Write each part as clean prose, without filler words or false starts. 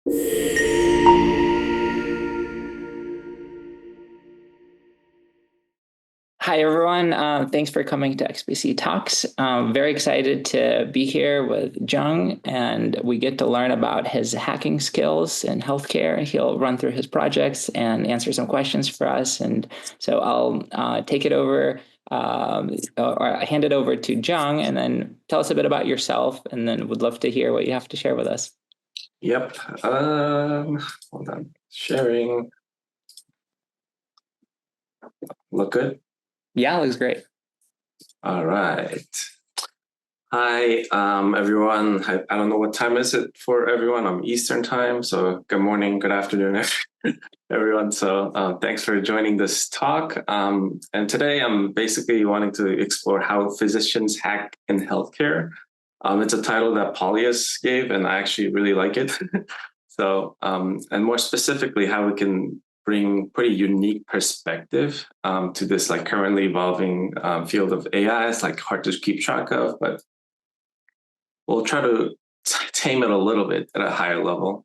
Hi, everyone. Thanks for coming to XPC Talks. Very excited to be here with Jung, and we get to learn about his hacking skills in healthcare. He'll run through his projects and answer some questions for us. And so I'll take it over or hand it over to Jung, and then tell us a bit about yourself, and then would love to hear what you have to share with us. Yep. Hold on. Sharing. Look good? Yeah, looks great. All right. Hi, everyone. I don't know what time is it for everyone. I'm Eastern time. So good morning, good afternoon, everyone. So thanks for joining this talk. And today I'm basically wanting to explore how physicians hack in healthcare. It's a title that Paulius gave, and I actually really like it. So, and more specifically, how we can bring pretty unique perspective to this like currently evolving field of AI. It's like hard to keep track of, but we'll try to tame it a little bit at a higher level.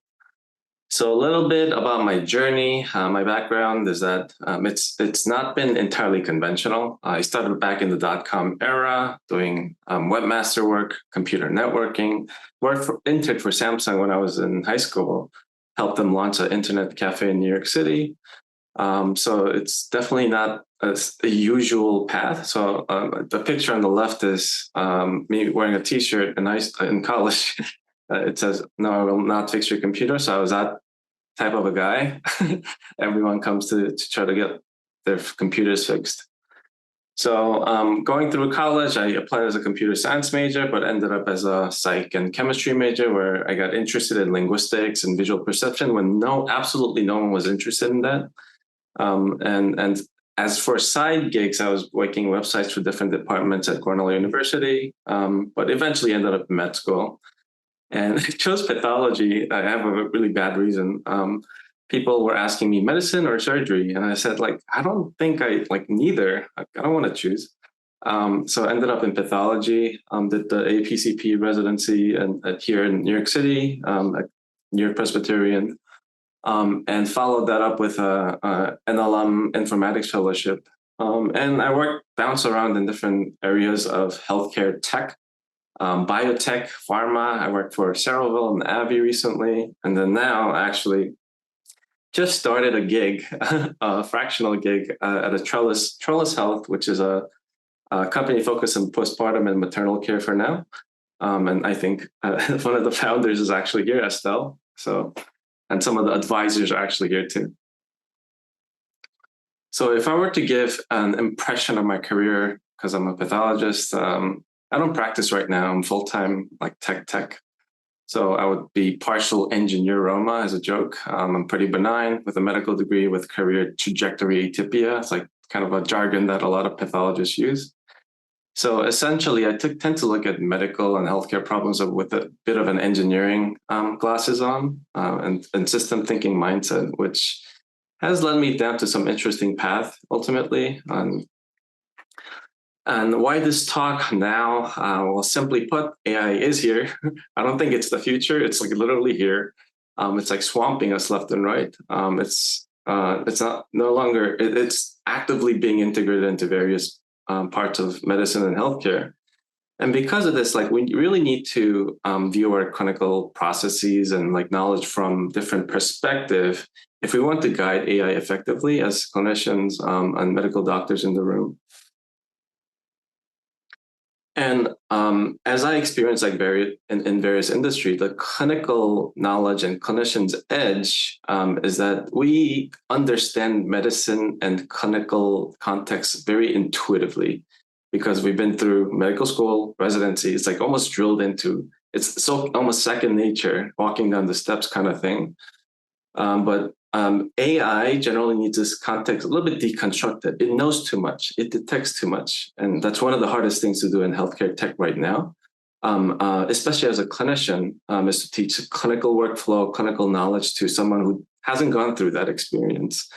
So a little bit about my journey. My background is that it's not been entirely conventional. I started back in the .com era doing webmaster work, computer networking, interned for Samsung when I was in high school, helped them launch an internet cafe in New York City. So it's definitely not a usual path. So the picture on the left is me wearing a t-shirt in college. It says, "No, I will not fix your computer." So I was that type of a guy. Everyone comes to try to get their computers fixed. So going through college, I applied as a computer science major, but ended up as a psych and chemistry major, where I got interested in linguistics and visual perception when absolutely no one was interested in that. And as for side gigs, I was making websites for different departments at Cornell University, but eventually ended up in med school. And I chose pathology. I have a really bad reason. People were asking me medicine or surgery. And I said, like, I don't think I like neither. I don't want to choose. So I ended up in pathology, did the APCP residency here in New York City, at New York Presbyterian, and followed that up with an NLM informatics fellowship. And I bounced around in different areas of healthcare tech. Biotech, pharma. I worked for Cerevel and Abbey recently. And then now I actually just started a gig, a fractional gig at a Trellis Health, which is a company focused on postpartum and maternal care for now. And I think one of the founders is actually here, Estelle. So, and some of the advisors are actually here too. So if I were to give an impression of my career, because I'm a pathologist, I don't practice right now. I'm full-time like tech. So I would be partial engineer Roma as a joke. I'm pretty benign with a medical degree with career trajectory atypia. It's like kind of a jargon that a lot of pathologists use. So essentially, I tend to look at medical and healthcare problems with a bit of an engineering glasses on and system thinking mindset, which has led me down to some interesting path ultimately. And why this talk now? Well, simply put, AI is here. I don't think it's the future. It's like literally here. It's like swamping us left and right. It's not no longer. It's actively being integrated into various parts of medicine and healthcare. And because of this, like we really need to view our clinical processes and like knowledge from different perspective if we want to guide AI effectively as clinicians and medical doctors in the room. And as I experience like in various industries, the clinical knowledge and clinician's edge is that we understand medicine and clinical context very intuitively because we've been through medical school, residency. It's like almost drilled into, it's so almost second nature, walking down the steps kind of thing. But AI generally needs this context a little bit deconstructed. It knows too much. It detects too much. And that's one of the hardest things to do in healthcare tech right now, especially as a clinician, is to teach clinical workflow, clinical knowledge to someone who hasn't gone through that experience.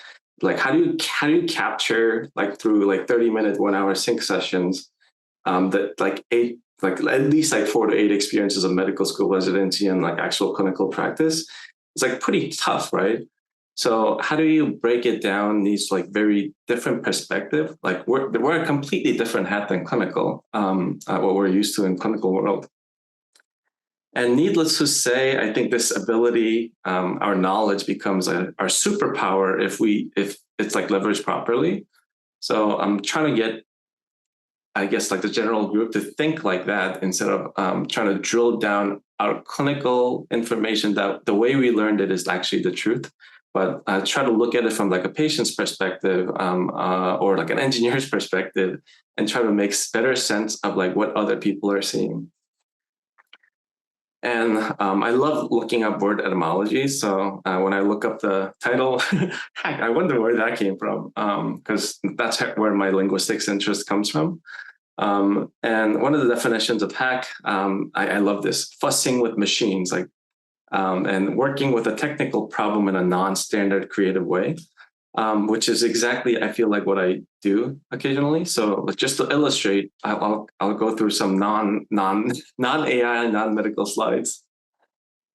Like, how do you capture like through like 30-minute, 1-hour sync sessions that like at least like 4 to 8 experiences of medical school residency and like actual clinical practice? it's like pretty tough, right? So how do you break it down these like very different perspective? Like we're a completely different hat than clinical, what we're used to in clinical world. And needless to say, I think this ability, our knowledge becomes our superpower if it's like leveraged properly. So I'm trying to get, I guess, like the general group to think like that instead of trying to drill down our clinical information that the way we learned it is actually the truth. But try to look at it from like a patient's perspective or like an engineer's perspective and try to make better sense of like what other people are seeing. And I love looking up word etymology. So when I look up the title, I wonder where that came from, because that's where my linguistics interest comes from. And one of the definitions of hack, I love this, fussing with machines, like, and working with a technical problem in a non-standard creative way. Which is exactly, I feel like, what I do occasionally. So just to illustrate, I'll go through some non-AI, non-medical slides.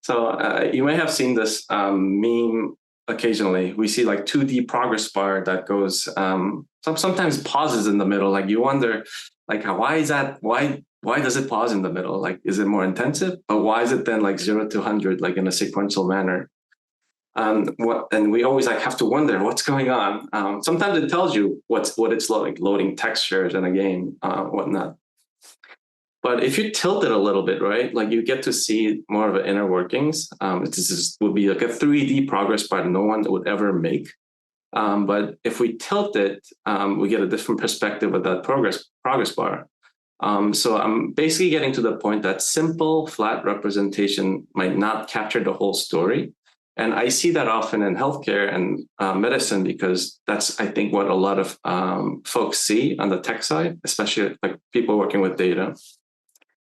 So you may have seen this meme occasionally. We see like 2D progress bar that goes sometimes pauses in the middle. Like you wonder, like why is that? Why does it pause in the middle? Like, is it more intensive? But why is it then like 0 to 100 like in a sequential manner? And we always like have to wonder what's going on. Sometimes it tells you what it's loading textures in a game, whatnot. But if you tilt it a little bit, right, like you get to see more of the inner workings. This would be like a 3D progress bar no one would ever make. But if we tilt it, we get a different perspective of that progress bar. So I'm basically getting to the point that simple, flat representation might not capture the whole story. And I see that often in healthcare and medicine because that's, I think, what a lot of folks see on the tech side, especially like people working with data.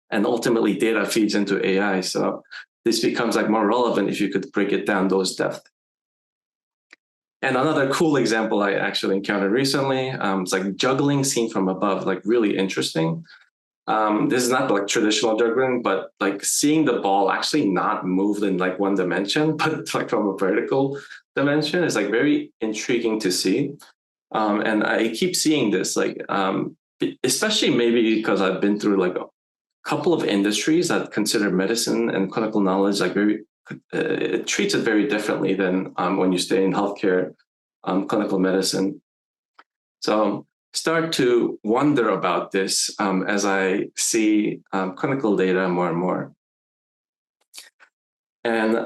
And ultimately, data feeds into AI. So this becomes like more relevant if you could break it down those depth. And another cool example I actually encountered recently, it's like juggling seen from above, like really interesting. This is not like traditional juggling, but like seeing the ball actually not move in like one dimension, but like from a vertical dimension is like very intriguing to see. And I keep seeing this, like, especially maybe because I've been through like a couple of industries that consider medicine and clinical knowledge like very, it treats it very differently than when you stay in healthcare, clinical medicine. So start to wonder about this as I see clinical data more and more. And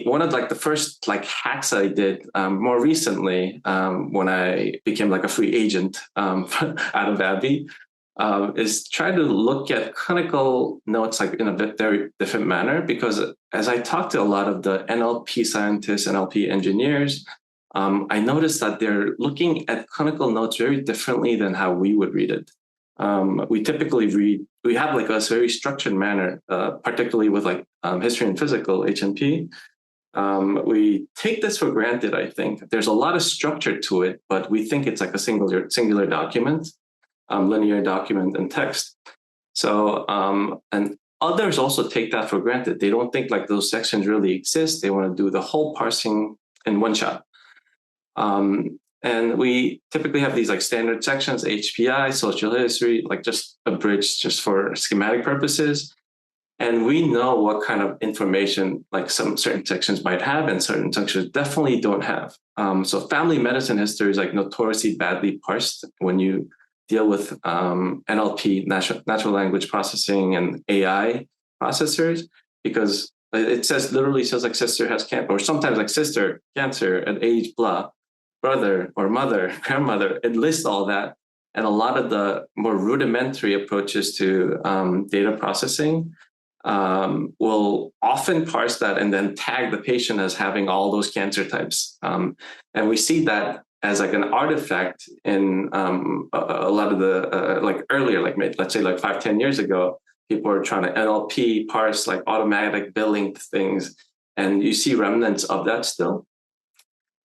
one of like the first like hacks I did more recently when I became like a free agent out of Abbey is try to look at clinical notes like in a bit very different manner, because as I talk to a lot of the NLP scientists, NLP engineers, I noticed that they're looking at clinical notes very differently than how we would read it. We typically we have like a very structured manner, particularly with like history and physical, HNP. We take this for granted, I think. There's a lot of structure to it, but we think it's like a singular document, linear document and text. So, and others also take that for granted. They don't think like those sections really exist. They want to do the whole parsing in one shot. And we typically have these like standard sections, HPI, social history, like just abridged just for schematic purposes. And we know what kind of information like some certain sections might have and certain sections definitely don't have. So family medicine history is like notoriously badly parsed when you deal with NLP, natural language processing, and AI processors, because it literally says like sister has cancer, or sometimes like sister, cancer, at age blah, brother or mother, grandmother. It lists all that. And a lot of the more rudimentary approaches to data processing will often parse that and then tag the patient as having all those cancer types. And we see that as like an artifact in a lot of the, like earlier, like let's say like 5-10 years ago, people are trying to NLP parse like automatic billing things. And you see remnants of that still.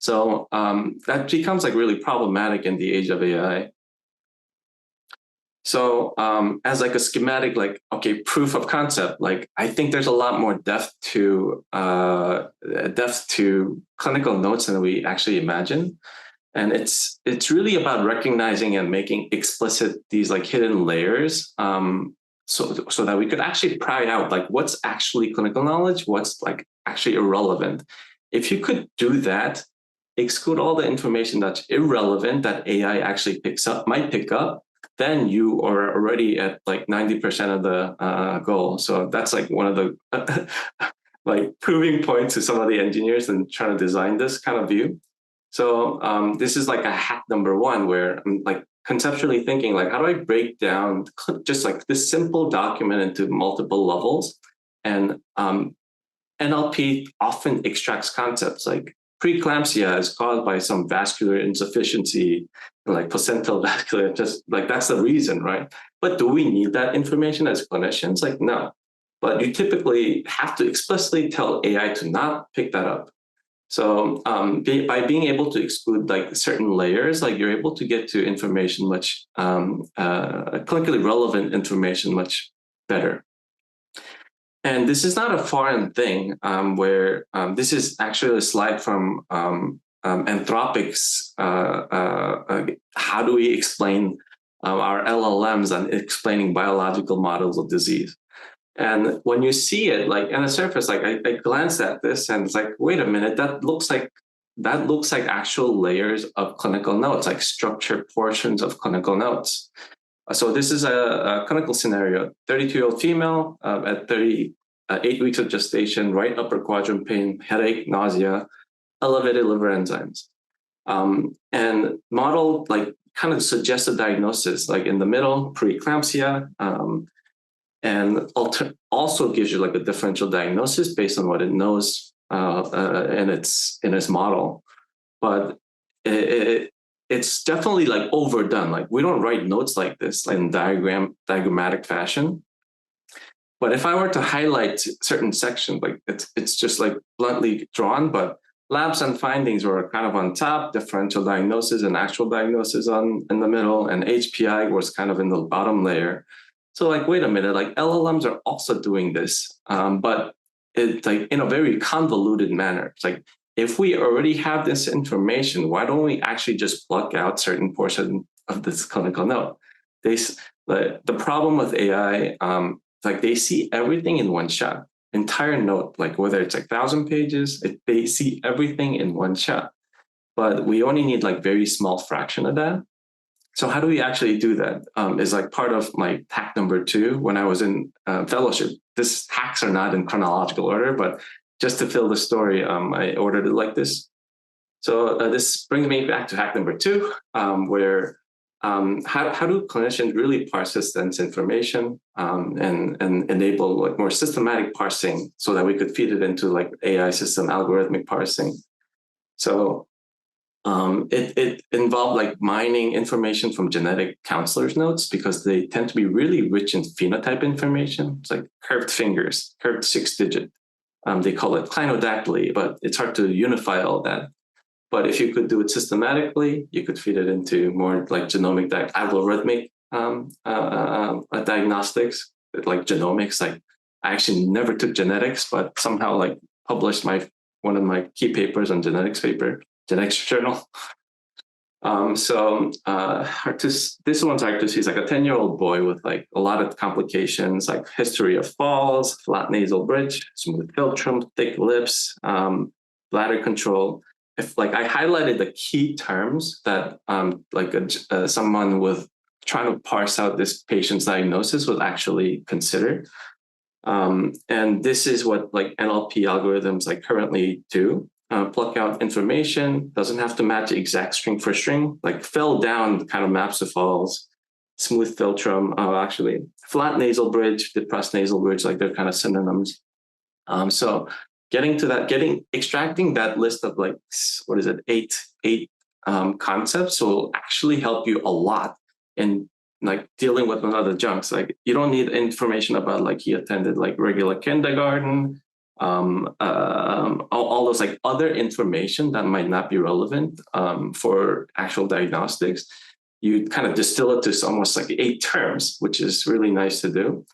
So that becomes like really problematic in the age of AI. So as like a schematic, like, okay, proof of concept, like I think there's a lot more depth to clinical notes than we actually imagine. And it's really about recognizing and making explicit these like hidden layers, so that we could actually pry out like what's actually clinical knowledge, what's like actually irrelevant. If you could do that, exclude all the information that's irrelevant that AI actually might pick up, then you are already at like 90% of the goal. So that's like one of the like proving points to some of the engineers and trying to design this kind of view. So this is like a hack number one, where I'm like conceptually thinking like, how do I break down just like this simple document into multiple levels? And NLP often extracts concepts like preeclampsia is caused by some vascular insufficiency, like placental vascular, just like that's the reason, right? But do we need that information as clinicians? Like, no. But you typically have to explicitly tell AI to not pick that up. So by being able to exclude like certain layers, like you're able to get to information much clinically relevant information much better. And this is not a foreign thing, where this is actually a slide from Anthropic's how do we explain our LLMs and explaining biological models of disease. And when you see it, like on the surface, like I glanced at this and it's like, wait a minute, that looks like actual layers of clinical notes, like structured portions of clinical notes. So this is a clinical scenario: 32-year-old female at 38 weeks of gestation, right upper quadrant pain, headache, nausea, elevated liver enzymes, and model like kind of suggests a diagnosis, like in the middle, preeclampsia. And also gives you like a differential diagnosis based on what it knows in its model. But it's definitely like overdone. Like we don't write notes like this in diagrammatic fashion. But if I were to highlight certain sections, like it's just like bluntly drawn, but labs and findings were kind of on top, differential diagnosis and actual diagnosis in the middle, and HPI was kind of in the bottom layer. So like, wait a minute, like LLMs are also doing this, but it's like in a very convoluted manner. It's like, if we already have this information, why don't we actually just pluck out certain portion of this clinical note? The problem with AI, like they see everything in one shot, entire note, like whether it's like 1,000 pages, they see everything in one shot, but we only need like very small fraction of that. So how do we actually do that? Is like part of my hack number 2 when I was in fellowship. This hacks are not in chronological order, but just to fill the story, I ordered it like this. So this brings me back to hack number 2, where how do clinicians really parse this dense information and enable like more systematic parsing so that we could feed it into like AI system algorithmic parsing. So it involved like mining information from genetic counselors' notes because they tend to be really rich in phenotype information. It's like curved fingers, curved 6-digit. They call it clinodactyly, but it's hard to unify all that. But if you could do it systematically, you could feed it into more like genomic algorithmic diagnostics, like genomics. Like I actually never took genetics, but somehow like published one of my key papers on genetics journal. This one's hard to see. He's like a 10-year-old boy with like a lot of complications, like history of falls, flat nasal bridge, smooth philtrum, thick lips, bladder control. If like I highlighted the key terms that someone with trying to parse out this patient's diagnosis would actually consider. And this is what like NLP algorithms like currently do. Pluck out information, doesn't have to match exact string for string, like fell down kind of maps to falls, smooth philtrum, actually flat nasal bridge, depressed nasal bridge, like they're kind of synonyms. So extracting that list of like, what is it, eight concepts will actually help you a lot in like dealing with another Jungs. Like you don't need information about like he attended like regular kindergarten, all those like other information that might not be relevant for actual diagnostics. you kind of distill it to almost like 8 terms, which is really nice to do.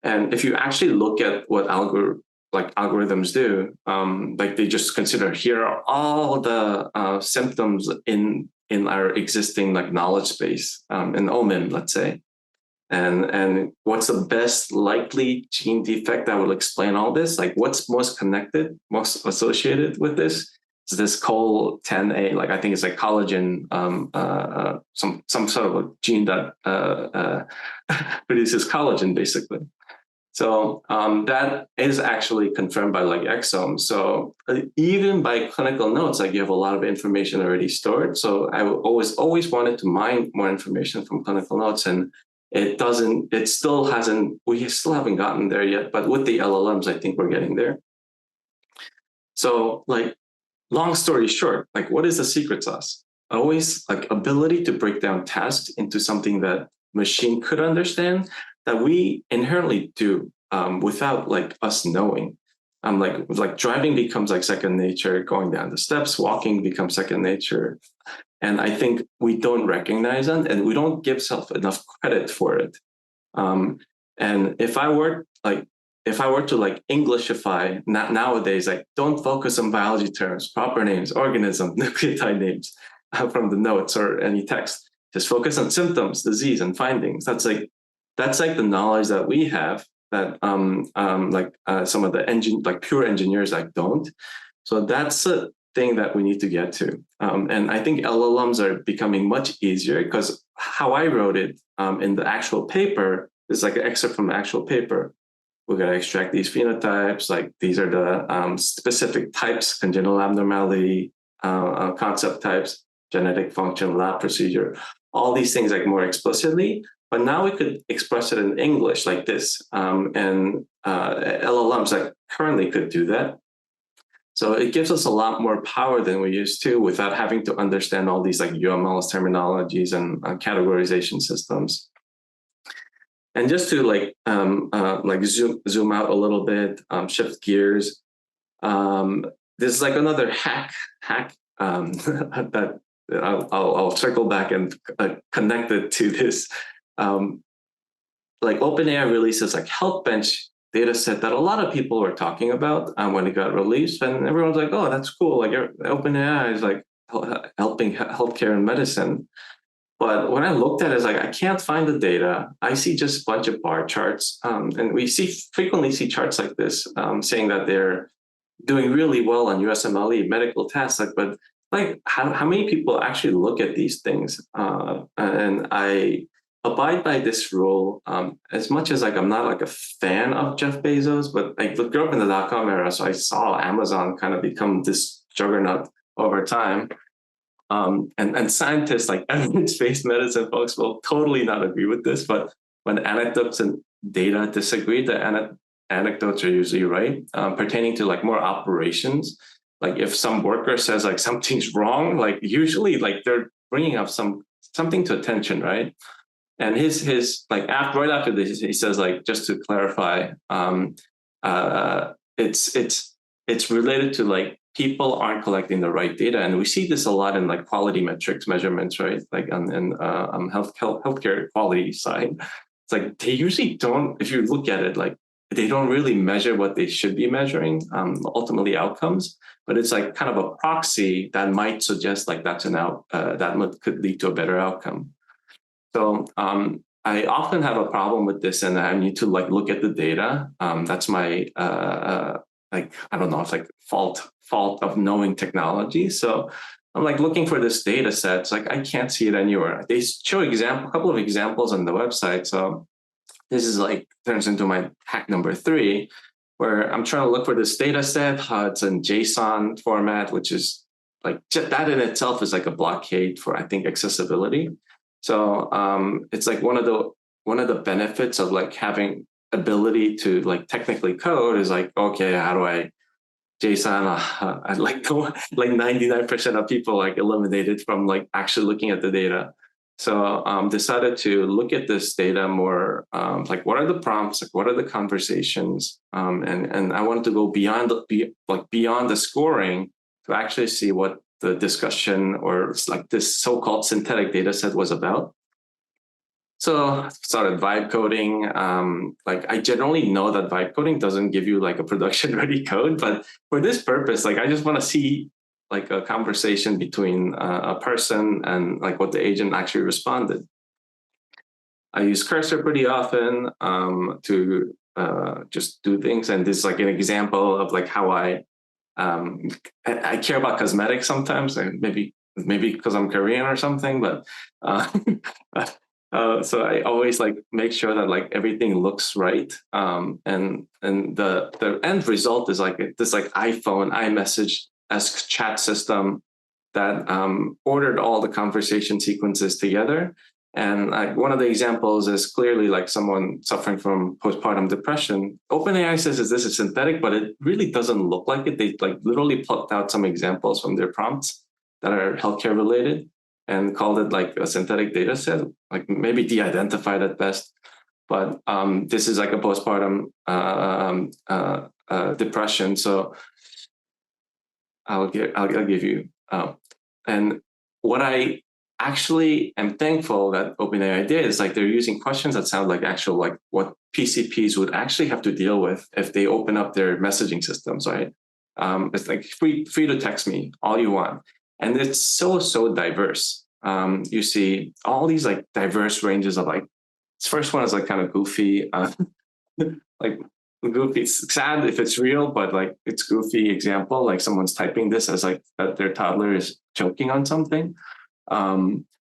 And if you actually look at what algorithms do, like they just consider, here are all the symptoms in our existing like knowledge space, in OMIM, let's say. And what's the best likely gene defect that will explain all this? Like what's most connected, most associated with this? Is this COL10A, like I think it's like collagen, some sort of a gene that produces collagen, basically. So that is actually confirmed by like exomes. So even by clinical notes, like you have a lot of information already stored. So I always wanted to mine more information from clinical notes, and we still haven't gotten there yet. But with the LLMs, I think we're getting there. So like, long story short, like what is the secret sauce? Always like ability to break down tasks into something that machine could understand, that we inherently do without like us knowing. Like driving becomes like second nature, going down the steps, walking becomes second nature. And I think we don't recognize that, and we don't give self enough credit for it. And if I were to like Englishify nowadays, like don't focus on biology terms, proper names, organism, nucleotide names from the notes or any text. Just focus on symptoms, disease, and findings. That's like the knowledge that we have that some of the pure engineers like don't. So that's a thing that we need to get to. And I think LLMs are becoming much easier, because how I wrote it in the actual paper is like an excerpt from the actual paper. We're going to extract these phenotypes, like these are the specific types: congenital abnormality, concept types, genetic function, lab procedure, all these things like more explicitly. But now we could express it in English like this, and LLMs like currently could do that. So it gives us a lot more power than we used to, without having to understand all these like UMLs terminologies and categorization systems. And just to like zoom out a little bit, shift gears. This is like another hack that I'll circle back and connect it to this. Like OpenAI releases like Healthbench data set that a lot of people were talking about when it got released, and everyone's like, "Oh, that's cool! Like OpenAI is like helping healthcare and medicine." But when I looked at it, it's like I can't find the data. I see just a bunch of bar charts, and we frequently see charts like this saying that they're doing really well on USMLE medical tasks. But like, how many people actually look at these things? And I abide by this rule, as much as like I'm not like a fan of Jeff Bezos, but I grew up in the .com era, so I saw Amazon kind of become this juggernaut over time. And scientists, like evidence-based medicine folks, will totally not agree with this. But when anecdotes and data disagree, the anecdotes are usually right, pertaining to like more operations. Like if some worker says like something's wrong, like usually like they're bringing up something to attention, right? And his like right after this, he says like, just to clarify, it's related to like people aren't collecting the right data, and we see this a lot in like quality metrics measurements, right? Like on healthcare quality side, it's like they usually don't. If you look at it, like they don't really measure what they should be measuring, ultimately outcomes. But it's like kind of a proxy that might suggest like that's that could lead to a better outcome. So I often have a problem with this, and I need to like look at the data. That's my like, I don't know, it's like fault of knowing technology. So I'm like looking for this data set. It's like I can't see it anywhere. They show a couple of examples on the website. So this is like turns into my hack number 3, where I'm trying to look for this data set. It's in JSON format, which is like that in itself is like a blockade for, I think, accessibility. So it's like one of the benefits of like having ability to like technically code is like, okay, how do I JSON? I like 99% of people like eliminated from like actually looking at the data. So decided to look at this data more, like what are the prompts, like what are the conversations, and I wanted to go beyond the scoring to actually see what the discussion or it's like this so-called synthetic data set was about. So I started vibe coding. Like I generally know that vibe coding doesn't give you like a production ready code, but for this purpose, like I just want to see like a conversation between a person and like what the agent actually responded. I use cursor pretty often to just do things, and this is like an example of like how I care about cosmetics sometimes, and maybe because I'm Korean or something, but so I always like make sure that like everything looks right, and the end result is like this like iPhone iMessage-esque chat system that ordered all the conversation sequences together. And like one of the examples is clearly like someone suffering from postpartum depression. OpenAI says this is synthetic, but it really doesn't look like it. They like literally plucked out some examples from their prompts that are healthcare related and called it like a synthetic data set, like maybe de-identified at best. But this is like a postpartum depression. So I'll give you. And what I actually am thankful that OpenAI did is like they're using questions that sound like actual like what PCPs would actually have to deal with if they open up their messaging systems, right? It's like free to text me all you want, and it's so diverse. You see all these like diverse ranges of like. This first one is like kind of goofy, like goofy. It's sad if it's real, but like it's goofy example. Like someone's typing this as like that their toddler is choking on something.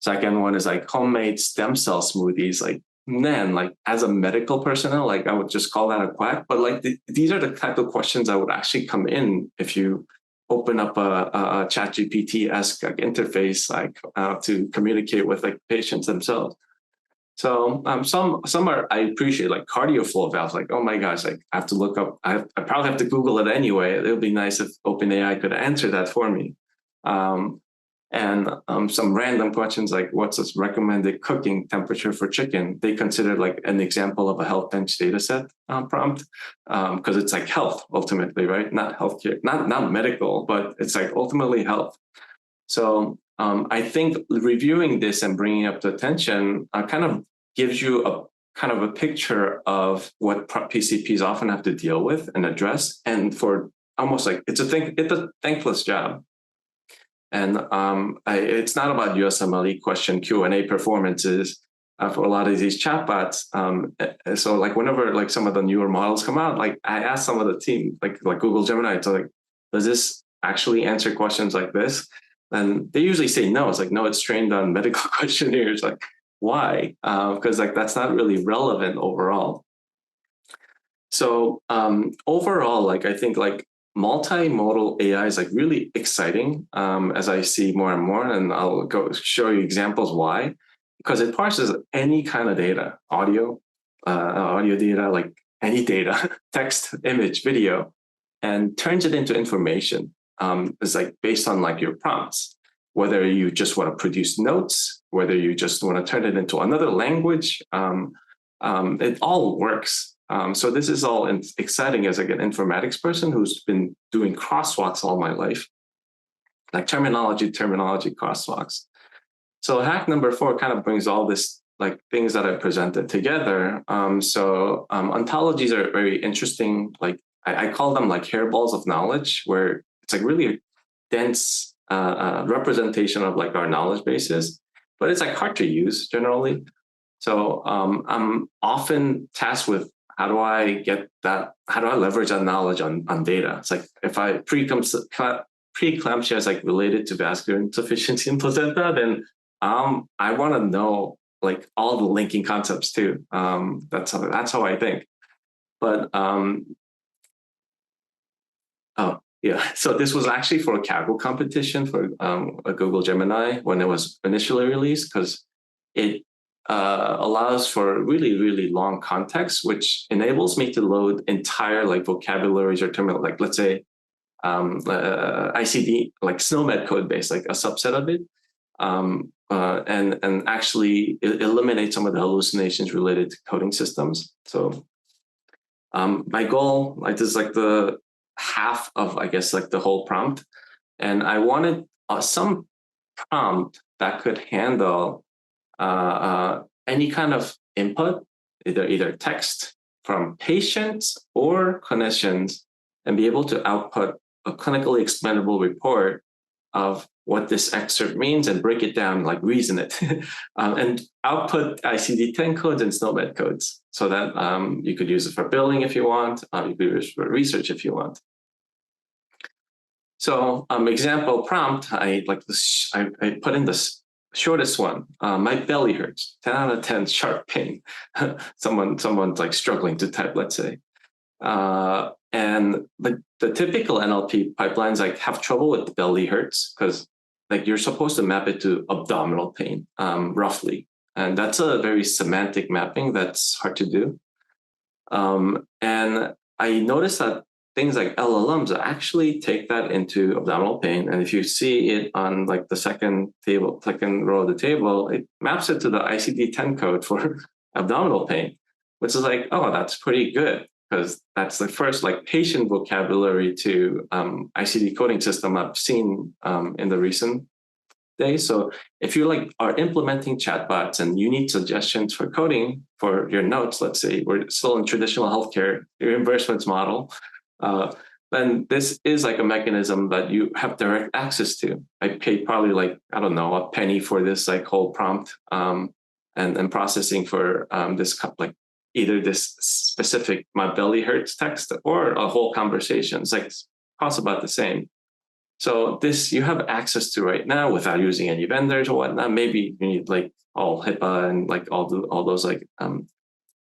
Second one is like homemade stem cell smoothies. Like, man, like as a medical personnel, like I would just call that a quack. But like these are the type of questions that would actually come in if you open up a ChatGPT-esque like, interface, like to communicate with like patients themselves. So some are I appreciate like cardio flow valves. Like, oh my gosh, like I have to look up. I probably have to Google it anyway. It would be nice if OpenAI could answer that for me. And some random questions like what's the recommended cooking temperature for chicken? They consider like an example of a Healthbench data set prompt because it's like health ultimately, right? Not healthcare, not medical, but it's like ultimately health. So I think reviewing this and bringing up to attention kind of gives you a kind of a picture of what PCPs often have to deal with and address, and for almost like it's a thankless job. And it's not about USMLE question Q&A performances for a lot of these chatbots. So like whenever like some of the newer models come out, like I asked some of the team, like Google Gemini, so like, does this actually answer questions like this? And they usually say no. It's like, no, it's trained on medical questionnaires. Like, why? Because like that's not really relevant overall. So overall, like I think like multimodal AI is like really exciting as I see more and more, and I'll go show you examples why. Because it parses any kind of data, audio data, like any data, text, image, video, and turns it into information. It's like based on like your prompts, whether you just want to produce notes, whether you just want to turn it into another language, it all works. So this is all exciting as like an informatics person who's been doing crosswalks all my life, like terminology crosswalks. So hack number 4 kind of brings all this like things that I presented together. So ontologies are very interesting. Like I call them like hairballs of knowledge, where it's like really dense representation of like our knowledge bases, but it's like hard to use generally. So I'm often tasked with how do I leverage that knowledge on data? It's like if I preeclampsia is like related to vascular insufficiency in placenta, then I want to know like all the linking concepts too. That's how I think. But oh yeah, so this was actually for a Kaggle competition for a Google Gemini when it was initially released, because it allows for really long context, which enables me to load entire like vocabularies or terminal, like let's say ICD, like SNOMED code base, like a subset of it, and actually eliminate some of the hallucinations related to coding systems. So my goal, like this is like the half of, I guess, like the whole prompt, And I wanted some prompt that could handle any kind of input, either text from patients or clinicians, and be able to output a clinically explainable report of what this excerpt means and break it down, like reason it, and output ICD-10 codes and SNOMED codes so that you could use it for billing if you want, you could use it for research if you want. So example prompt, I put in this shortest one. My belly hurts, 10 out of 10 sharp pain. Someone's like struggling to type, let's say. And the typical NLP pipelines like have trouble with belly hurts because like you're supposed to map it to abdominal pain, roughly. And that's a very semantic mapping that's hard to do. And I noticed that things like LLMs actually take that into abdominal pain. And if you see it on like the second row of the table, it maps it to the ICD-10 code for abdominal pain, which is like, oh, that's pretty good, because that's the first like patient vocabulary to ICD coding system I've seen in the recent days. So if you like are implementing chatbots and you need suggestions for coding for your notes, let's say we're still in traditional healthcare reimbursements model, then this is like a mechanism that you have direct access to. I paid probably like, I don't know, a penny for this like whole prompt and processing for this like either this specific my belly hurts text or a whole conversation. It's like costs about the same. So this you have access to right now without using any vendors or whatnot. Maybe you need like all HIPAA and like all those like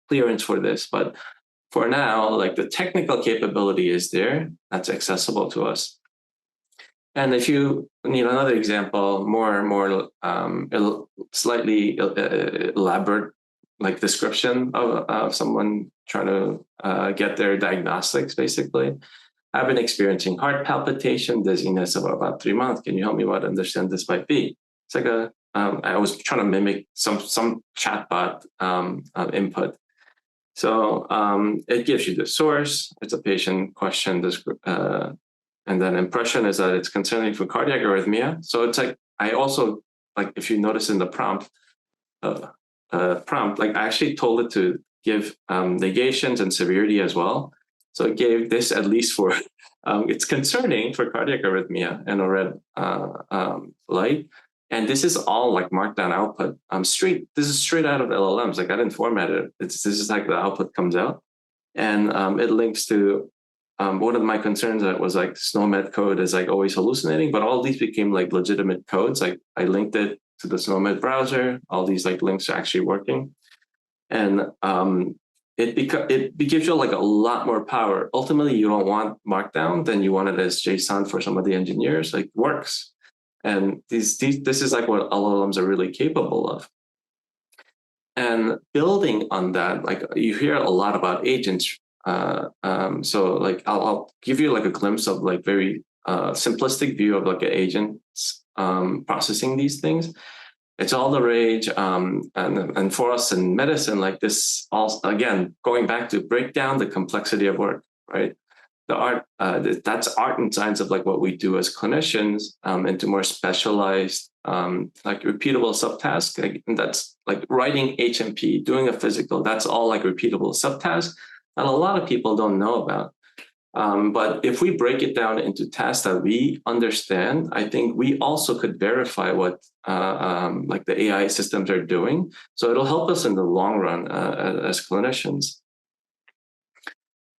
clearance for this, but for now, like the technical capability is there, that's accessible to us. And if you need another example, more slightly elaborate like description of someone trying to get their diagnostics, basically. I've been experiencing heart palpitation, dizziness for about 3 months. Can you help me what understand this might be? It's like I was trying to mimic some chatbot input. So it gives you the source. It's a patient question, and then impression is that it's concerning for cardiac arrhythmia. So it's like I also like if you notice in the prompt, like I actually told it to give negations and severity as well. So it gave this at least for it's concerning for cardiac arrhythmia and a red light. And this is all like markdown output. This is straight out of LLMs. Like I didn't format it. This is like the output comes out. And it links to one of my concerns that was like SNOMED code is like always hallucinating, but all these became like legitimate codes. Like I linked it to the SNOMED browser. All these like links are actually working. And it gives you like a lot more power. Ultimately, you don't want markdown, then you want it as JSON for some of the engineers, like works. And this is like what LLMs are really capable of. And building on that, like you hear a lot about agents. So like I'll give you like a glimpse of like very simplistic view of like an agent processing these things. It's all the rage. And for us in medicine, like this, all again, going back to break down the complexity of work, right? The art, that's art and science of like what we do as clinicians into more specialized, like repeatable subtasks. Like, and that's like writing HMP, doing a physical, that's all like repeatable subtasks that a lot of people don't know about. But if we break it down into tasks that we understand, I think we also could verify what like the AI systems are doing. So it'll help us in the long run as clinicians.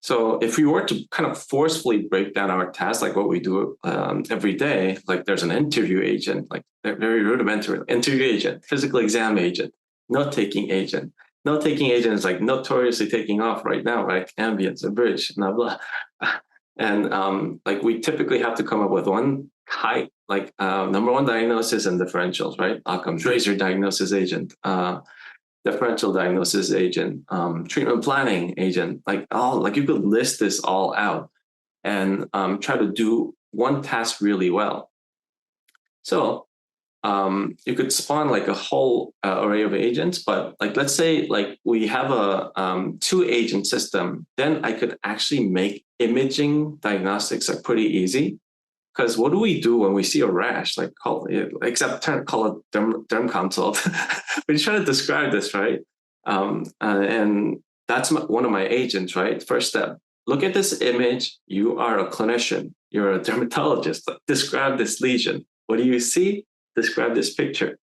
So if we were to kind of forcefully break down our tasks, like what we do every day, like there's an interview agent, like very rudimentary interview agent, physical exam agent, note-taking agent. Note-taking agent is like notoriously taking off right now, right? Ambience, abridge, blah, blah. And like we typically have to come up with one high, like number one diagnosis and differentials, right? Outcomes, razor diagnosis agent, differential diagnosis agent, treatment planning agent, like you could list this all out and try to do one task really well. So you could spawn like a whole array of agents, but like let's say like we have a 2-agent system, then I could actually make imaging diagnostics like pretty easy. Because what do we do when we see a rash? Like, except call it derm consult. We try to describe this, right? And that's one of my agents, right? First step, look at this image. You are a clinician. You're a dermatologist. Describe this lesion. What do you see? Describe this picture.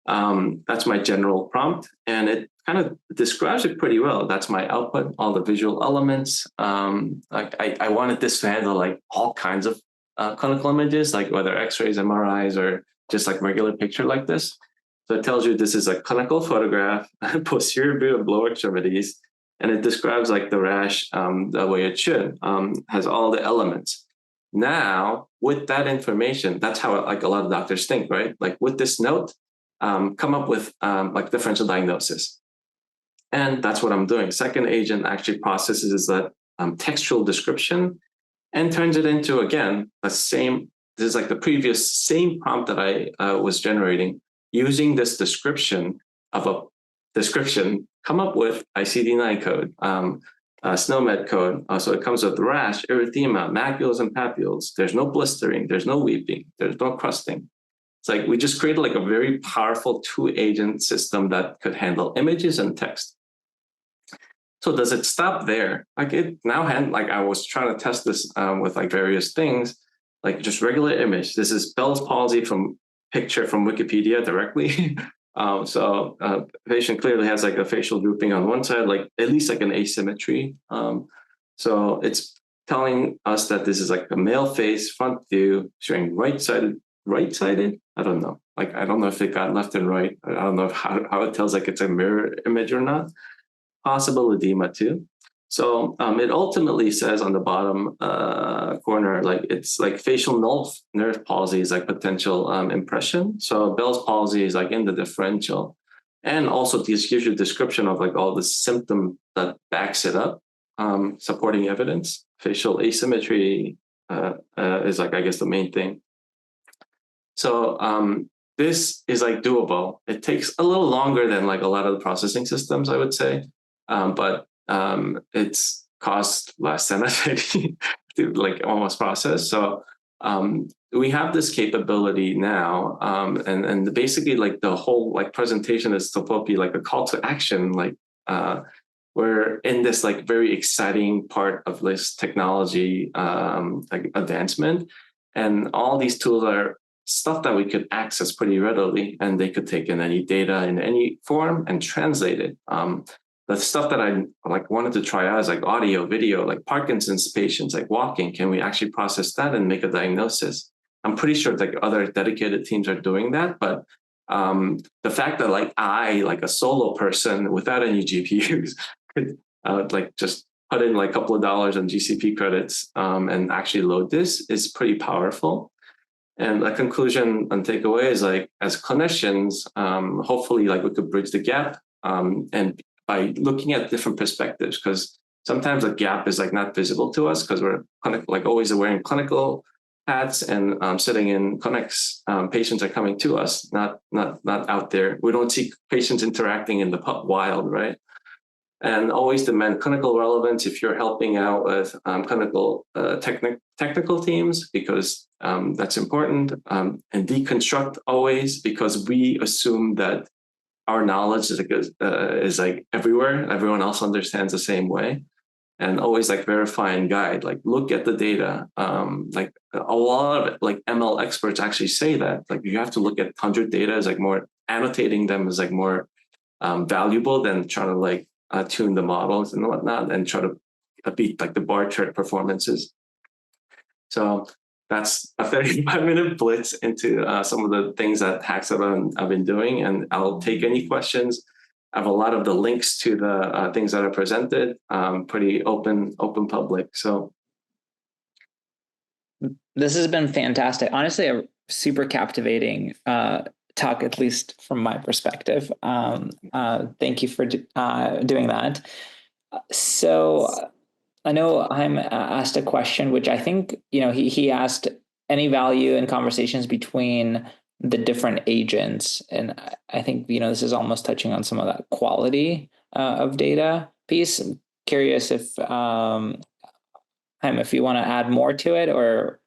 That's my general prompt, and it kind of describes it pretty well. That's my output, all the visual elements. I wanted this to handle like all kinds of clinical images, like whether X-rays, MRIs, or just like regular picture like this. So it tells you this is a clinical photograph, posterior view of lower extremities, and it describes like the rash the way it should, has all the elements. Now, with that information, that's how like a lot of doctors think, right? Like with this note, come up with like differential diagnosis. And that's what I'm doing. Second agent actually processes that textual description and turns it into, again, the same, this is like the previous same prompt that I was generating, using this description of a description, come up with ICD-9 code, SNOMED code. So it comes with rash, erythema, macules, and papules. There's no blistering, there's no weeping, there's no crusting. It's like we just created like a very powerful 2-agent system that could handle images and text. So does it stop there? Like it now like I was trying to test this with like various things, like just regular image. This is Bell's palsy from picture from Wikipedia directly. Patient clearly has like a facial drooping on one side, like at least like an asymmetry. So it's telling us that this is like a male face front view showing right-sided. I don't know. Like, I don't know if it got left and right. I don't know how it tells like it's a mirror image or not. Possible edema too. So it ultimately says on the bottom corner, like it's like facial nerve palsy is like potential impression. So Bell's palsy is like in the differential. And also this gives you a description of like all the symptom that backs it up, supporting evidence. Facial asymmetry is like, I guess, the main thing. So this is like doable. It takes a little longer than like a lot of the processing systems, I would say, but it's cost less than a city to like almost process. So we have this capability now, and basically like the whole like presentation is supposed to be like a call to action. Like we're in this like very exciting part of this technology like advancement, and all these tools are stuff that we could access pretty readily, and they could take in any data in any form and translate it. The stuff that I like wanted to try out is like audio, video, like Parkinson's patients, like walking. Can we actually process that and make a diagnosis? I'm pretty sure like other dedicated teams are doing that, but the fact that like like a solo person without any GPUs could like just put in like a couple of dollars on GCP credits and actually load this is pretty powerful. And the conclusion and takeaway is like, as clinicians, hopefully like we could bridge the gap and by looking at different perspectives, because sometimes a gap is like not visible to us because we're like always wearing clinical hats and sitting in clinics. Patients are coming to us, not out there. We don't see patients interacting in the wild, right? And always demand clinical relevance if you're helping out with clinical technical teams, because that's important, and deconstruct always, because we assume that our knowledge is like everywhere. Everyone else understands the same way. And always like verify and guide, like look at the data. Like a lot of like ML experts actually say that, like you have to look at 100 data as like more, annotating them is like more valuable than trying to like tune the models and whatnot and try to beat like the bar chart performances. So that's a 35-minute blitz into some of the things that hacks I've been doing, and I'll take any questions. I have a lot of the links to the things that are presented, pretty open public. So this has been fantastic. Honestly, a super captivating talk, at least from my perspective. Thank you for doing that. So I know I'm asked a question, which I think, he asked any value in conversations between the different agents. And I think, this is almost touching on some of that quality of data piece. I'm curious if you want to add more to it, or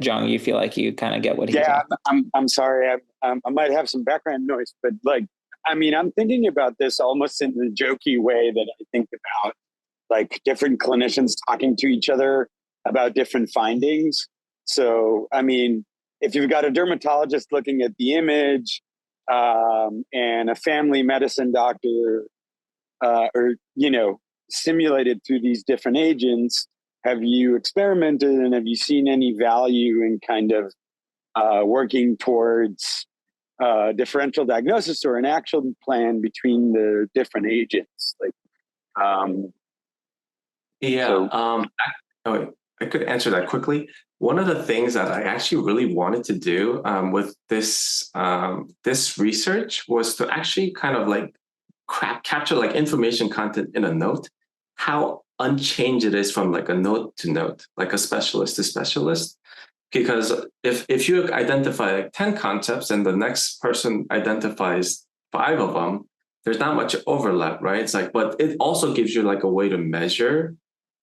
Jung, you feel like you kind of get what he's Yeah, saying? I'm sorry. I might have some background noise, but like, I mean, I'm thinking about this almost in the jokey way that I think about like different clinicians talking to each other about different findings. So, I mean, if you've got a dermatologist looking at the image, and a family medicine doctor, or, simulated through these different agents, have you experimented and have you seen any value in kind of working towards differential diagnosis or an action plan between the different agents? Like, Yeah. so I could answer that quickly. One of the things that I actually really wanted to do with this research was to actually kind of like capture like information content in a note, how unchanged it is from like a note to note, like a specialist to specialist. Because if you identify like 10 concepts and the next person identifies 5 of them, there's not much overlap, right? It's like, but it also gives you like a way to measure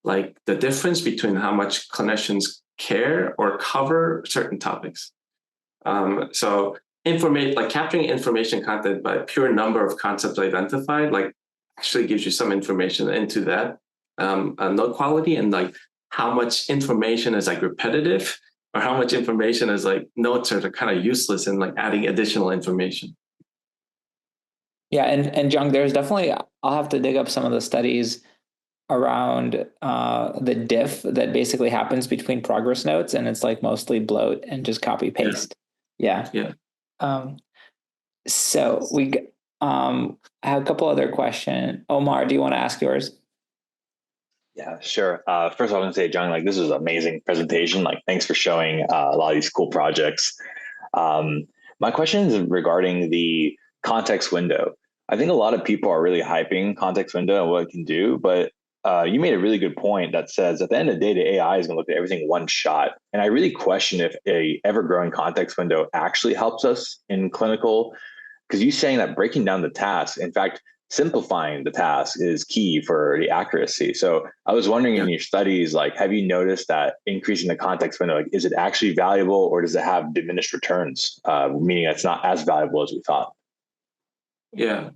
like the difference between how much clinicians care or cover certain topics. So information, like capturing information content by pure number of concepts identified, like actually gives you some information into that note quality, and like how much information is like repetitive or how much information is like notes are kind of useless and like adding additional information. Yeah, and Jung, there's definitely, I'll have to dig up some of the studies around the diff that basically happens between progress notes, and it's like mostly bloat and just copy paste. Yeah. Yeah. So I have a couple other questions. Omar, do you want to ask yours? Yeah, sure. First, I want to say, Jung, like this was an amazing presentation. Like, thanks for showing a lot of these cool projects. My question is regarding the context window. I think a lot of people are really hyping context window and what it can do, but you made a really good point that says at the end of the day, the AI is going to look at everything one shot. And I really question if a ever-growing context window actually helps us in clinical, because you saying that breaking down the task, in fact, simplifying the task is key for the accuracy. So I was wondering in your studies, like, have you noticed that increasing the context window, like, is it actually valuable or does it have diminished returns, meaning it's not as valuable as we thought? Yeah.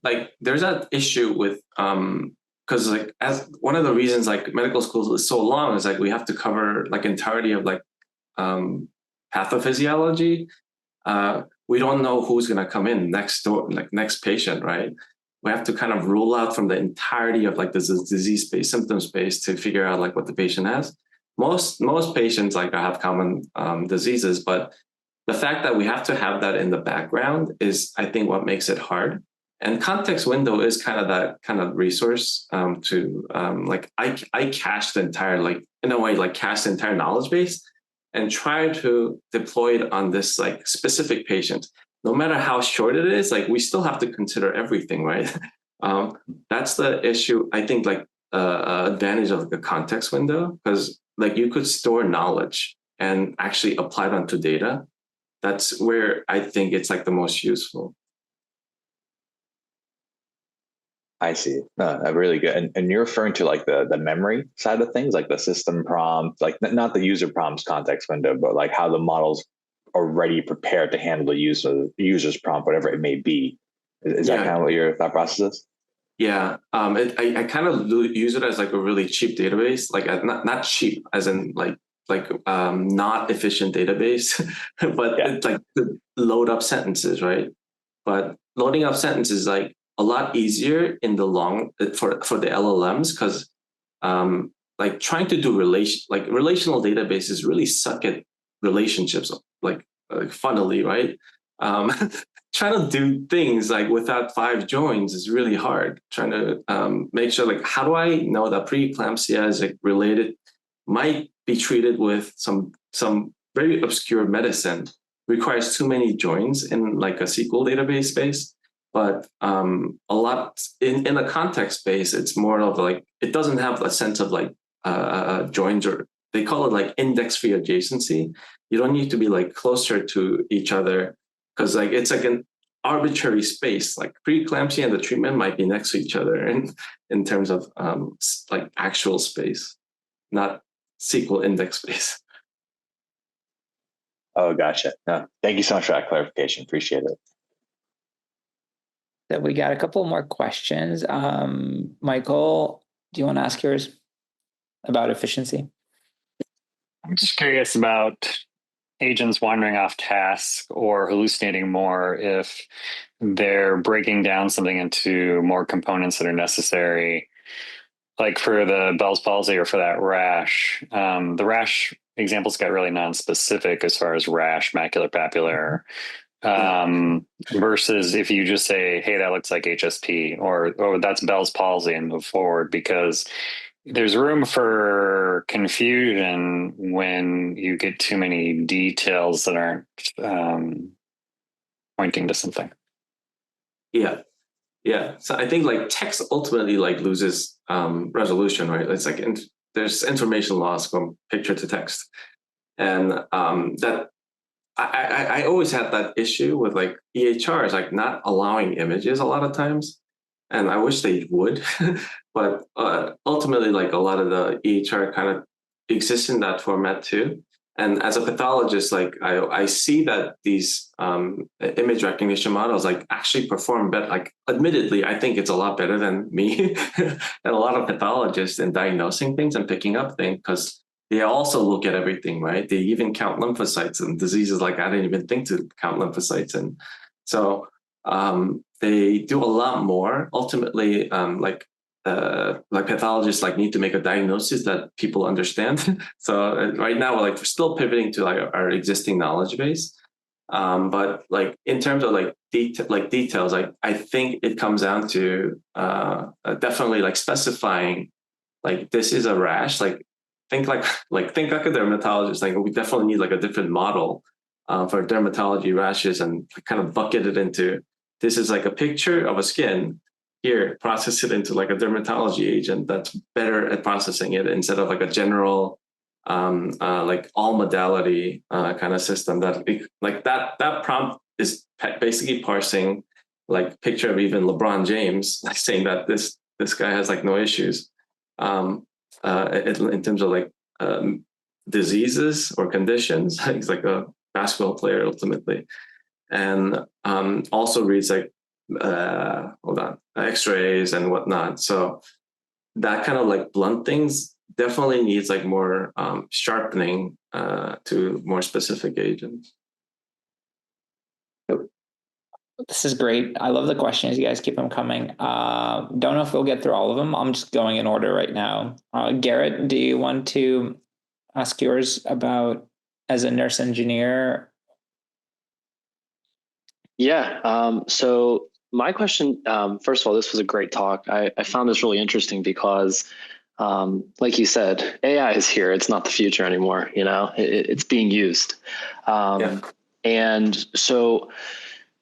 Like there's that issue with, because like as one of the reasons like medical schools is so long is like we have to cover like entirety of like pathophysiology. We don't know who's going to come in next door, like next patient, right? We have to kind of rule out from the entirety of like the disease space, symptom space to figure out like what the patient has. Most patients like have common diseases, but the fact that we have to have that in the background is, I think, what makes it hard. And context window is kind of that kind of resource to like I cache the entire, like in a way, like cache the entire knowledge base and try to deploy it on this like specific patient. No matter how short it is, like we still have to consider everything, right? That's the issue. I think like advantage of the context window, because like you could store knowledge and actually apply it onto data. That's where I think it's like the most useful. I see. Really good. And you're referring to like the memory side of things, like the system prompt, like not the user prompts context window, but like how the model's already prepared to handle the user's prompt, whatever it may be. Is that kind of what your thought process is? Yeah. I kind of use it as like a really cheap database, like not cheap as in like not efficient database, but it's like to load up sentences, right? But loading up sentences is like a lot easier in the long for the LLMs, because like trying to do relational databases really suck at relationships, like funnily, right? Trying to do things like without 5 joins is really hard. Trying to make sure, like, how do I know that preeclampsia is like related, might be treated with some very obscure medicine, requires too many joins in like a SQL database space. But a lot in a context space, it's more of like, it doesn't have a sense of like joins, or they call it like index-free adjacency. You don't need to be like closer to each other, because like it's like an arbitrary space. Like preeclampsia and the treatment might be next to each other in terms of like actual space, not SQL index space. Oh, gotcha. No, thank you so much for that clarification. Appreciate it. So we got a couple more questions. Michael, do you want to ask yours about efficiency? I'm just curious about agents wandering off task or hallucinating more if they're breaking down something into more components that are necessary. Like for the Bell's palsy or for that rash, the rash examples got really non-specific as far as rash, macular papular, versus if you just say, hey, that looks like HSP or that's Bell's palsy and move forward, because there's room for confusion when you get too many details that aren't pointing to something. Yeah. So I think like text ultimately like loses resolution, right? It's like there's information loss from picture to text, and that I always had that issue with like EHRs, like not allowing images a lot of times, and I wish they would, but ultimately like a lot of the EHR kind of exists in that format too. And as a pathologist, like I see that these image recognition models like actually perform better. Like, admittedly, I think it's a lot better than me and a lot of pathologists in diagnosing things and picking up things, because they also look at everything, right? They even count lymphocytes and diseases like I didn't even think to count lymphocytes, and so they do a lot more. Ultimately, like pathologists like need to make a diagnosis that people understand. So right now we're still pivoting to like our existing knowledge base. But like in terms of like details, I think it comes down to definitely like specifying like this is a rash. Think like a dermatologist. Like we definitely need like a different model for dermatology rashes, and kind of bucket it into this is like a picture of a skin. Here, process it into like a dermatology agent that's better at processing it instead of like a general like all modality kind of system that prompt is basically parsing like picture of even LeBron James, like saying that this guy has like no issues in terms of like diseases or conditions. He's like a basketball player ultimately, and also reads like x-rays and whatnot. So that kind of like blunt things definitely needs like more sharpening to more specific agents. This is great. I love the questions. You guys keep them coming. Don't know if we'll get through all of them. I'm just going in order right now. Garrett, do you want to ask yours about as a nurse engineer? Yeah. So my question, first of all, this was a great talk. I found this really interesting because, like you said, AI is here. It's not the future anymore. You know, it's being used. And so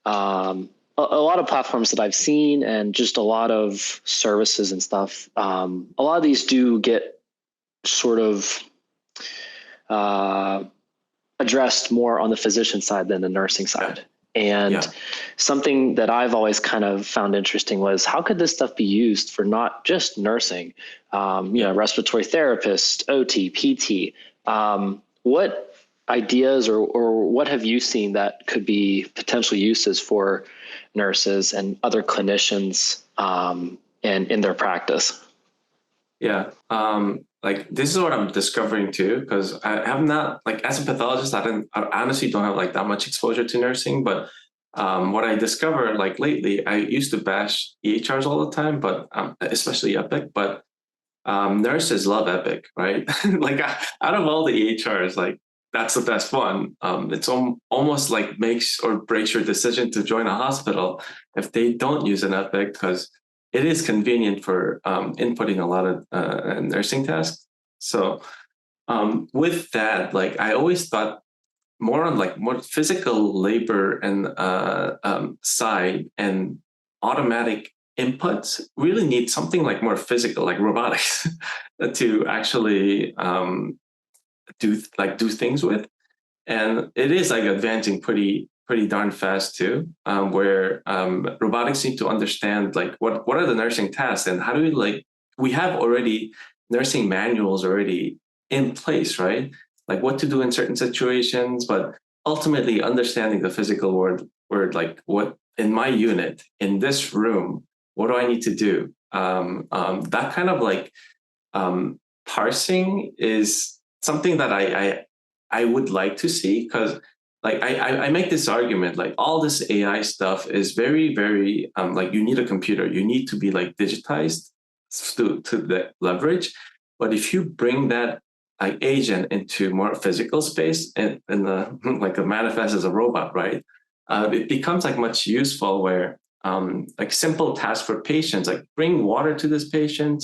a lot of platforms that I've seen and just a lot of services and stuff, a lot of these do get sort of addressed more on the physician side than the nursing side. And something that I've always kind of found interesting was how could this stuff be used for not just nursing, respiratory therapist, OT, PT, what ideas or what have you seen that could be potential uses for nurses and other clinicians and in their practice? Yeah. Like this is what I'm discovering too, because I have not, like as a pathologist, I honestly don't have like that much exposure to nursing, but what I discovered like lately, I used to bash EHRs all the time, but especially Epic, but nurses love Epic, right? Like out of all the EHRs, like that's the best one. It's almost like makes or breaks your decision to join a hospital if they don't use an Epic, because it is convenient for inputting a lot of nursing tasks. So with that, like I always thought more on like more physical labor and side, and automatic inputs really need something like more physical, like robotics, to actually do things with. And it is like advancing pretty darn fast too, where robotics need to understand like what are the nursing tasks, and how do we have already nursing manuals already in place, right? Like what to do in certain situations, but ultimately understanding the physical world, like what in my unit, in this room, what do I need to do? That kind of like parsing is something that I would like to see, because like I make this argument, like all this AI stuff is very, very like you need a computer, you need to be like digitized to the leverage. But if you bring that like agent into more physical space and the like a manifest as a robot, right? It becomes like much useful where like simple tasks for patients, like bring water to this patient,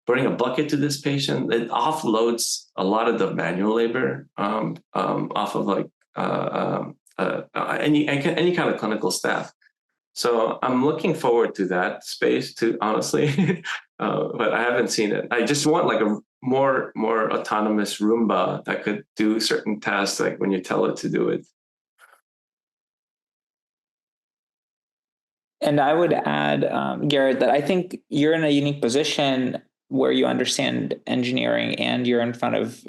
bring a bucket to this patient. It offloads a lot of the manual labor off of like any kind of clinical staff. So I'm looking forward to that space too, honestly, but I haven't seen it. I just want like a more autonomous Roomba that could do certain tasks, like when you tell it to do it. And I would add, Garrett, that I think you're in a unique position where you understand engineering and you're in front of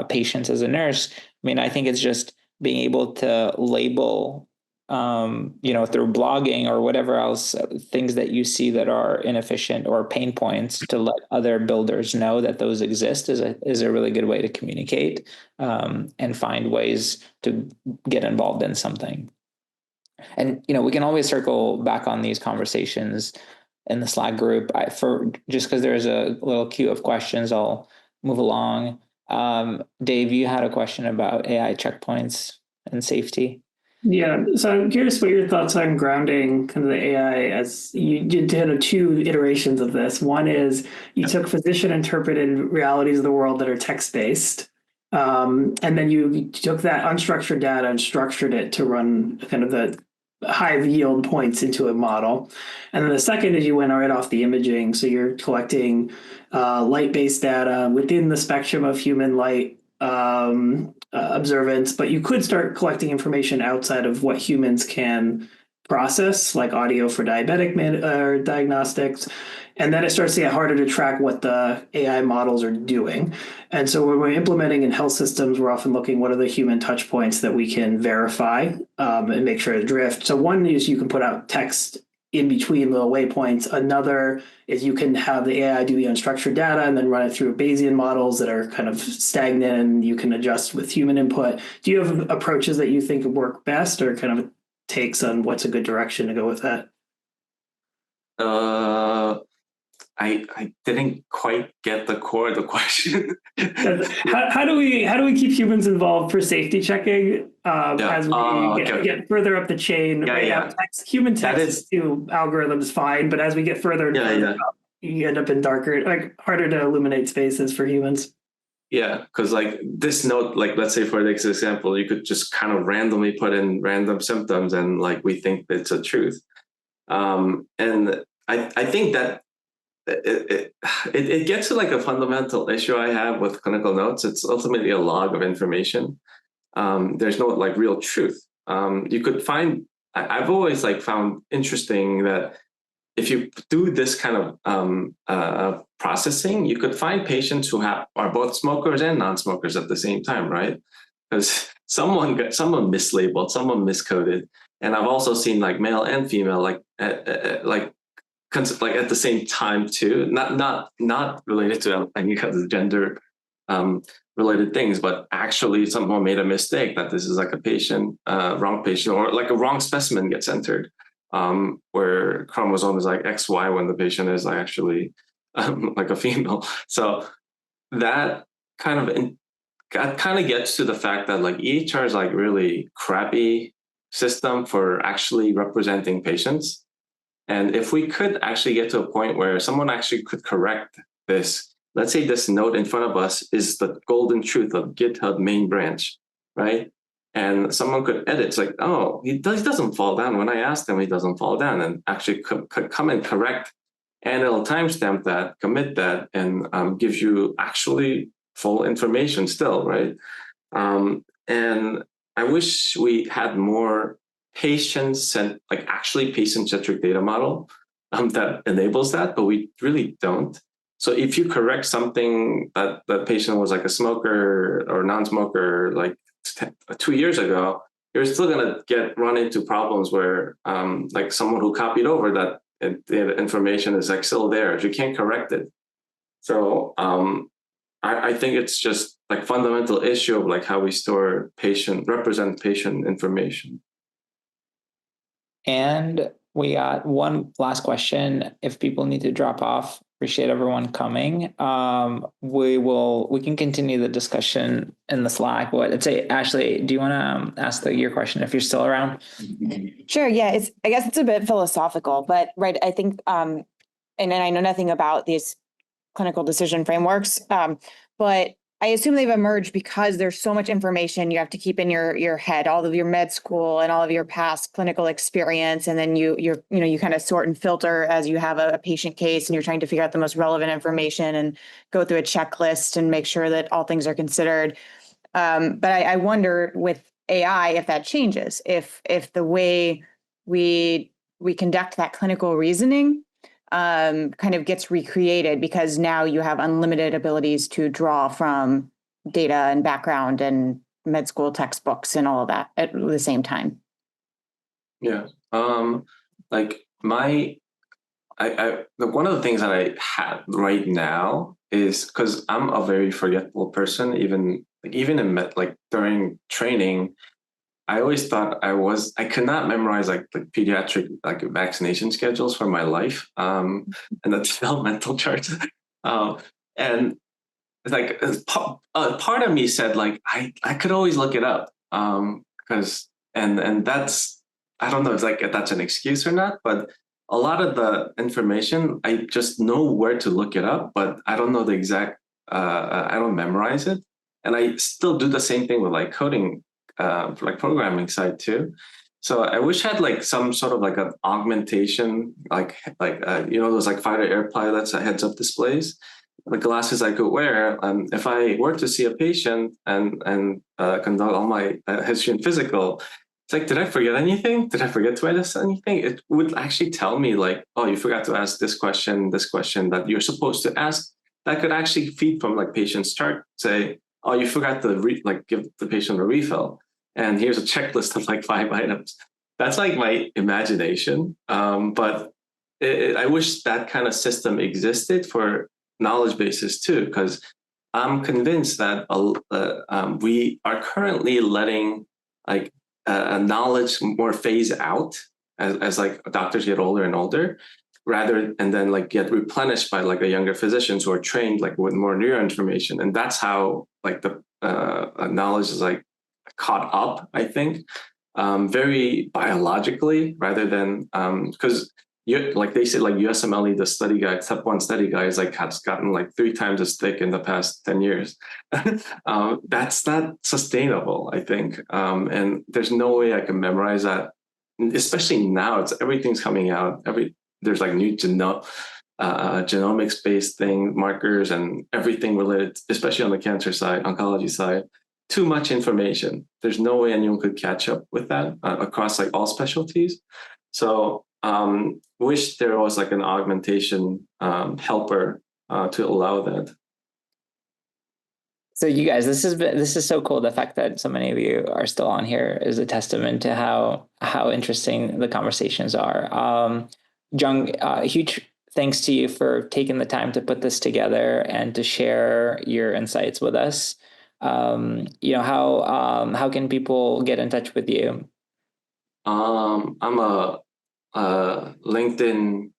patients as a nurse. I mean, I think it's just being able to label, through blogging or whatever else, things that you see that are inefficient or pain points, to let other builders know that those exist is a really good way to communicate and find ways to get involved in something. And we can always circle back on these conversations in the Slack group. Just because there's a little queue of questions, I'll move along. Dave, you had a question about AI checkpoints and safety. Yeah, so I'm curious what your thoughts on grounding kind of the AI, as you did two iterations of this. One is you took physician interpreted realities of the world that are text-based, and then you took that unstructured data and structured it to run kind of the high yield points into a model. And then the second is you went right off the imaging. So you're collecting light-based data within the spectrum of human light observance, but you could start collecting information outside of what humans can process, like audio for diabetic diagnostics. And then it starts to get harder to track what the AI models are doing. And so when we're implementing in health systems, we're often looking what are the human touch points that we can verify and make sure to drift. So one is you can put out text in between little waypoints. Another is you can have the AI do the unstructured data and then run it through Bayesian models that are kind of stagnant and you can adjust with human input. Do you have approaches that you think work best, or kind of takes on what's a good direction to go with that? I didn't quite get the core of the question. How do we keep humans involved for safety checking as we get further up the chain? Human text to algorithms fine, but as we get further up, you end up in darker, like harder to illuminate spaces for humans. Yeah, because like this note, like let's say for this example, you could just kind of randomly put in random symptoms and like we think it's a truth. And I think that it gets to like a fundamental issue I have with clinical notes. It's ultimately a log of information. There's no like real truth. You could find, I've always like found interesting that if you do this kind of processing, you could find patients who are both smokers and non-smokers at the same time, right? Because someone mislabeled, someone miscoded. And I've also seen like male and female, like at the same time too, not related to any kind of gender related things, but actually someone made a mistake that this is like a patient, wrong patient, or like a wrong specimen gets entered, where chromosome is like XY when the patient is actually like a female. So that kind of gets to the fact that like EHR is like really crappy system for actually representing patients. And if we could actually get to a point where someone actually could correct this, let's say this node in front of us is the golden truth of GitHub main branch, right? And someone could edit, it's like, oh, he doesn't fall down. When I asked him, he doesn't fall down, and actually could come and correct, and it'll timestamp that, commit that, and gives you actually full information still, right? And I wish we had more patient-centric data model that enables that, but we really don't. So if you correct something that the patient was like a smoker or non-smoker like 2 years ago, you're still gonna run into problems where like someone who copied over that the information is like still there. You can't correct it. So I think it's just like fundamental issue of like how we store represent patient information. And we got one last question. If people need to drop off, appreciate everyone coming. We can continue the discussion in the Slack. I'd say, Ashley, do you want to ask your question if you're still around? Sure. Yeah. I guess it's a bit philosophical, but right. I think, and I know nothing about these clinical decision frameworks, but I assume they've emerged because there's so much information you have to keep in your head, all of your med school and all of your past clinical experience, and then you kind of sort and filter as you have a patient case, and you're trying to figure out the most relevant information and go through a checklist and make sure that all things are considered. But I wonder with AI if that changes, if the way we conduct that clinical reasoning kind of gets recreated, because now you have unlimited abilities to draw from data and background and med school textbooks and all of that at the same time. Yeah. Like one of the things that I have right now is, because I'm a very forgetful person, even in during training, I always thought I could not memorize like pediatric vaccination schedules for my life, and the developmental charts. And like part of me said like I could always look it up, because and that's, I don't know if that's an excuse or not, but a lot of the information I just know where to look it up, but I don't know the exact. I don't memorize it, and I still do the same thing with like coding. For like programming side too. So I wish I had like some sort of like an augmentation, those like fighter air pilots that heads up displays, the glasses I could wear. If I were to see a patient and conduct all my history and physical, it's like, did I forget anything? Did I forget to ask anything? It would actually tell me like, oh, you forgot to ask this question that you're supposed to ask. That could actually feed from like patient's chart, say, oh, you forgot to give the patient a refill. And here's a checklist of like 5 items. That's like my imagination. But I wish that kind of system existed for knowledge bases too, because I'm convinced that we are currently letting like knowledge more phase out as like doctors get older and older, and then like get replenished by like the younger physicians who are trained like with more neuro information. And that's how like the knowledge is like caught up, I think, very biologically, rather than because like they say, like USMLE, the study guide, step 1 study guide is like has gotten like 3 times as thick in the past 10 years. That's not sustainable, I think. And there's no way I can memorize that, especially now. Everything's coming out. There's like new genomics-based thing, markers, and everything related, especially on the cancer side, oncology side. Too much information. There's no way anyone could catch up with that across like all specialties. So wish there was like an augmentation helper to allow that. So you guys, this is so cool. The fact that so many of you are still on here is a testament to how interesting the conversations are. Jung, huge thanks to you for taking the time to put this together and to share your insights with us. How can people get in touch with you? I'm a LinkedIn.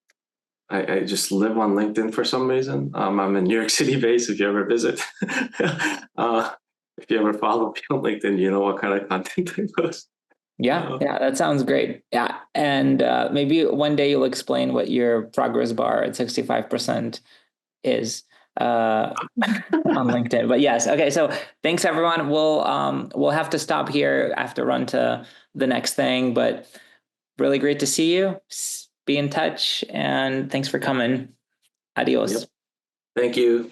I just live on LinkedIn for some reason. I'm in New York City based. If you ever visit, if you ever follow me on LinkedIn, you know what kind of content I post. Yeah, that sounds great. Yeah, and maybe one day you'll explain what your progress bar at 65% is on LinkedIn. But yes, okay. So thanks everyone. We'll have to stop here. I have to run to the next thing. But really great to see you. Be in touch, and thanks for coming. Adios. Yep. Thank you.